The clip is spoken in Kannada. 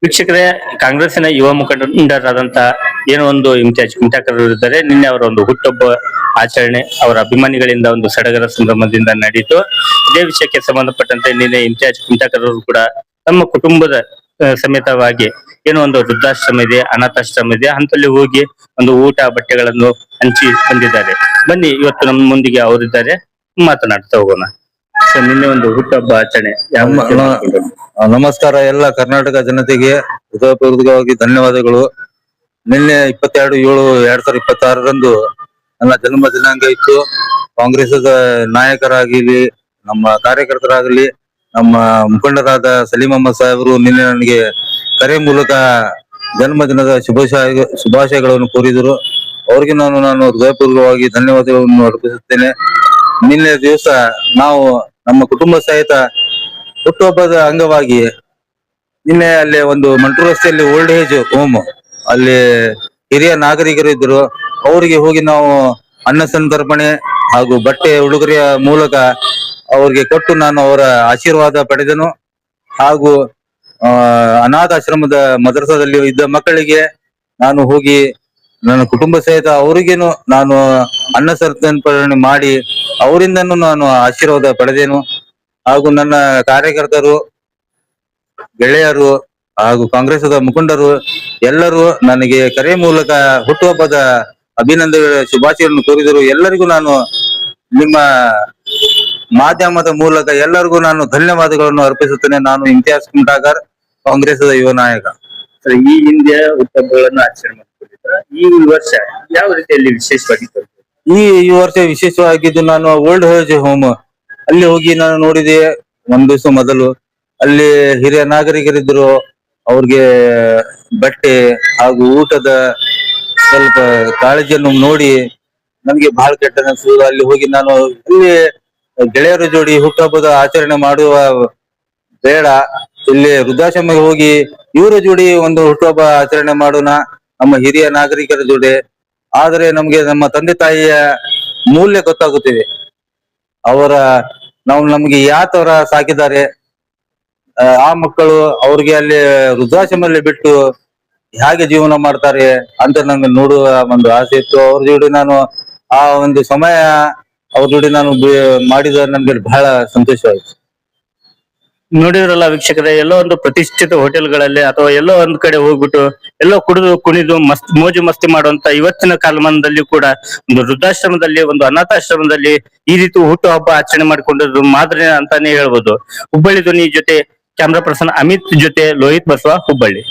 ವೀಕ್ಷಕರೇ, ಕಾಂಗ್ರೆಸ್ಸಿನ ಯುವ ಮುಖಂಡರಾದಂತ ಏನೋ ಒಂದು ಇಮ್ತಿಯಾಜ್ ಕುಂಟಾಕರ್ ಇದ್ದಾರೆ. ನಿನ್ನೆ ಅವರ ಒಂದು ಹುಟ್ಟುಹಬ್ಬ ಆಚರಣೆ ಅವರ ಅಭಿಮಾನಿಗಳಿಂದ ಒಂದು ಸಡಗರ ಸಂಭ್ರಮದಿಂದ ನಡೆಯಿತು. ಇದೇ ವಿಷಯಕ್ಕೆ ಸಂಬಂಧಪಟ್ಟಂತೆ ನಿನ್ನೆ ಇಮ್ತಿಯಾಜ್ ಕುಂಟಾಕರ್ ಅವರು ಕೂಡ ತಮ್ಮ ಕುಟುಂಬದ ಸಮೇತವಾಗಿ ಏನೋ ಒಂದು ವೃದ್ಧಾಶ್ರಮ ಇದೆ, ಅನಾಥಾಶ್ರಮ ಇದೆ ಅಂತಲ್ಲಿ ಹೋಗಿ ಒಂದು ಊಟ ಬಟ್ಟೆಗಳನ್ನು ಹಂಚಿ ಬಂದಿದ್ದಾರೆ. ಬನ್ನಿ, ಇವತ್ತು ನಮ್ಮ ಮುಂದಿಗೆ ಅವರಿದ್ದಾರೆ, ಮಾತನಾಡ್ತಾ ಹೋಗೋಣ. ಸೊ ನಿನ್ನೆ ಒಂದು ಹುಟ್ಟುಹಬ್ಬ ಆಚರಣೆ ಯಾವ ರೀತಿ ಮಾಡ್ಕೊಂಡ್ರು? ನಮಸ್ಕಾರ ಎಲ್ಲ ಕರ್ನಾಟಕ ಜನತೆಗೆ ಹೃದಯಪೂರ್ವಕವಾಗಿ ಧನ್ಯವಾದಗಳು. ನಿನ್ನೆ 22/7/2026 ನನ್ನ ಜನ್ಮ ದಿನಾಂಕ ಇತ್ತು. ಕಾಂಗ್ರೆಸ್ದ ನಾಯಕರಾಗಲಿ, ನಮ್ಮ ಕಾರ್ಯಕರ್ತರಾಗಲಿ, ನಮ್ಮ ಮುಖಂಡರಾದ ಸಲೀಂ ಅಹಮದ್ ಸಾಹೇಬರು ನಿನ್ನೆ ನನಗೆ ಕರೆ ಮೂಲಕ ಜನ್ಮದಿನದ ಶುಭಾಶಯಗಳನ್ನು ಕೋರಿದರು. ಅವರಿಗೆ ನಾನು ಹೃದಯಪೂರ್ವಕವಾಗಿ ಧನ್ಯವಾದಗಳನ್ನು ಅರ್ಪಿಸುತ್ತೇನೆ. ನಿನ್ನೆ ದಿವಸ ನಾವು ನಮ್ಮ ಕುಟುಂಬ ಸಹಿತ ಹುಟ್ಟುಹಬ್ಬದ ಅಂಗವಾಗಿ ನಿನ್ನೆ ಅಲ್ಲಿ ಒಂದು ಮಂಟೂರು ರಸ್ತೆಯಲ್ಲಿ ಓಲ್ಡ್ ಏಜ್ ಹೋಮ್ ಅಲ್ಲಿ ಹಿರಿಯ ನಾಗರಿಕರು ಇದ್ರು. ಅವರಿಗೆ ಹೋಗಿ ನಾವು ಅನ್ನ ಸಂತರ್ಪಣೆ ಹಾಗೂ ಬಟ್ಟೆ ಉಡುಗೊರೆಯ ಮೂಲಕ ಅವ್ರಿಗೆ ಕೊಟ್ಟು ನಾನು ಅವರ ಆಶೀರ್ವಾದ ಪಡೆದನು. ಹಾಗೂ ಅನಾಥಾಶ್ರಮದ ಮದ್ರಸಾದಲ್ಲಿ ಇದ್ದ ಮಕ್ಕಳಿಗೆ ನಾನು ಹೋಗಿ ನನ್ನ ಕುಟುಂಬ ಸಹಿತ ಅವರಿಗೇನು ನಾನು ಅನ್ನ ಸಂತರ್ಪಣೆ ಮಾಡಿ ಅವರಿಂದನೂ ನಾನು ಆಶೀರ್ವಾದ ಪಡೆದೇನು. ಹಾಗೂ ನನ್ನ ಕಾರ್ಯಕರ್ತರು, ಗೆಳೆಯರು ಹಾಗೂ ಕಾಂಗ್ರೆಸ್ದ ಮುಖಂಡರು ಎಲ್ಲರೂ ನನಗೆ ಕರೆ ಮೂಲಕ ಹುಟ್ಟುಹಬ್ಬದ ಅಭಿನಂದನೆ ಶುಭಾಶಯಗಳನ್ನು ಕೋರಿದರು. ಎಲ್ಲರಿಗೂ ನಾನು ನಿಮ್ಮ ಮಾಧ್ಯಮದ ಮೂಲಕ ಎಲ್ಲರಿಗೂ ನಾನು ಧನ್ಯವಾದಗಳನ್ನು ಅರ್ಪಿಸುತ್ತೇನೆ. ನಾನು ಇಮ್ತಿಯಾಜ್ ಕುಂಟಾಕರ್, ಕಾಂಗ್ರೆಸ್ದ ಯುವ ನಾಯಕ. ಸರ್, ಈ ಹಿಂದೆ ಹುಟ್ಟುಹಬ್ಬಗಳನ್ನು ಆಚರಣೆ ಮಾಡ್ಕೊಂಡಿದ್ರ, ಈ ವರ್ಷ ಯಾವ ರೀತಿಯಲ್ಲಿ ವಿಶೇಷವಾಗಿತ್ತು? ಈ ವರ್ಷ ವಿಶೇಷವಾಗಿದ್ದು ನಾನು ಓಲ್ಡ್ ಏಜ್ ಹೋಮ್ ಅಲ್ಲಿ ಹೋಗಿ ನಾನು ನೋಡಿದೆ. ಒಂದ್ ದಿವಸ ಮೊದಲು ಅಲ್ಲಿ ಹಿರಿಯ ನಾಗರಿಕರಿದ್ರು, ಅವ್ರಿಗೆ ಬಟ್ಟೆ ಹಾಗೂ ಊಟದ ಸ್ವಲ್ಪ ಕಾಳಜಿಯನ್ನು ನೋಡಿ ನನ್ಗೆ ಬಹಳ ಕೆಟ್ಟ ಅನಿಸುವುದು. ಅಲ್ಲಿ ಹೋಗಿ ನಾನು ಇಲ್ಲಿ ಗೆಳೆಯರ ಜೋಡಿ ಹುಟ್ಟುಹಬ್ಬದ ಆಚರಣೆ ಮಾಡುವ ಬೇಡ, ಇಲ್ಲಿ ವೃದ್ಧಾಶ್ರಮಕ್ಕೆ ಹೋಗಿ ಇವರ ಜೋಡಿ ಒಂದು ಹುಟ್ಟುಹಬ್ಬ ಆಚರಣೆ ಮಾಡೋಣ, ನಮ್ಮ ಹಿರಿಯ ನಾಗರಿಕರ ಜೋಡಿ. ಆದರೆ ನಮ್ಗೆ ನಮ್ಮ ತಂದೆ ತಾಯಿಯ ಮೂಲ್ಯ ಗೊತ್ತಾಗುತ್ತಿದೆ. ಅವರ ನಮ್ಗೆ ಯಾವ ತರ ಸಾಕಿದ್ದಾರೆ, ಆ ಮಕ್ಕಳು ಅವ್ರಿಗೆ ಅಲ್ಲಿ ವೃದ್ಧಾಶ್ರಮದಲ್ಲಿ ಬಿಟ್ಟು ಹೇಗೆ ಜೀವನ ಮಾಡ್ತಾರೆ ಅಂತ ನಂಗೆ ನೋಡುವ ಒಂದು ಆಸೆ ಇತ್ತು. ಅವ್ರ ಜೋಡಿ ನಾನು ಆ ಒಂದು ಸಮಯ ಅವ್ರ ಜೋಡಿ ನಾನು ಮಾಡಿದ ನನ್ಗೆ ಬಹಳ ಸಂತೋಷವಾಯಿತು. ನೋಡಿದ್ರಲ್ಲ ವೀಕ್ಷಕರೇ, ಎಲ್ಲೋ ಒಂದು ಪ್ರತಿಷ್ಠಿತ ಹೋಟೆಲ್ಗಳಲ್ಲಿ ಅಥವಾ ಎಲ್ಲೋ ಒಂದ್ ಕಡೆ ಹೋಗ್ಬಿಟ್ಟು ಎಲ್ಲೋ ಕುಡಿದು ಕುಣಿದು ಮೋಜು ಮಸ್ತಿ ಮಾಡುವಂತ ಇವತ್ತಿನ ಕಾಲಮಾನದಲ್ಲಿ ಕೂಡ ಒಂದು ವೃದ್ಧಾಶ್ರಮದಲ್ಲಿ, ಒಂದು ಅನಾಥಾಶ್ರಮದಲ್ಲಿ ಈ ರೀತಿ ಹುಟ್ಟುಹಬ್ಬ ಆಚರಣೆ ಮಾಡಿಕೊಂಡಿದ್ದು ಮಾದರಿ ಅಂತಾನೆ ಹೇಳ್ಬೋದು. ಹುಬ್ಬಳ್ಳಿ ಧ್ವನಿ ಜೊತೆ ಕ್ಯಾಮ್ರಾ ಪರ್ಸನ್ ಅಮಿತ್ ಜೊತೆ ಲೋಹಿತ್ ಬಸವ, ಹುಬ್ಬಳ್ಳಿ.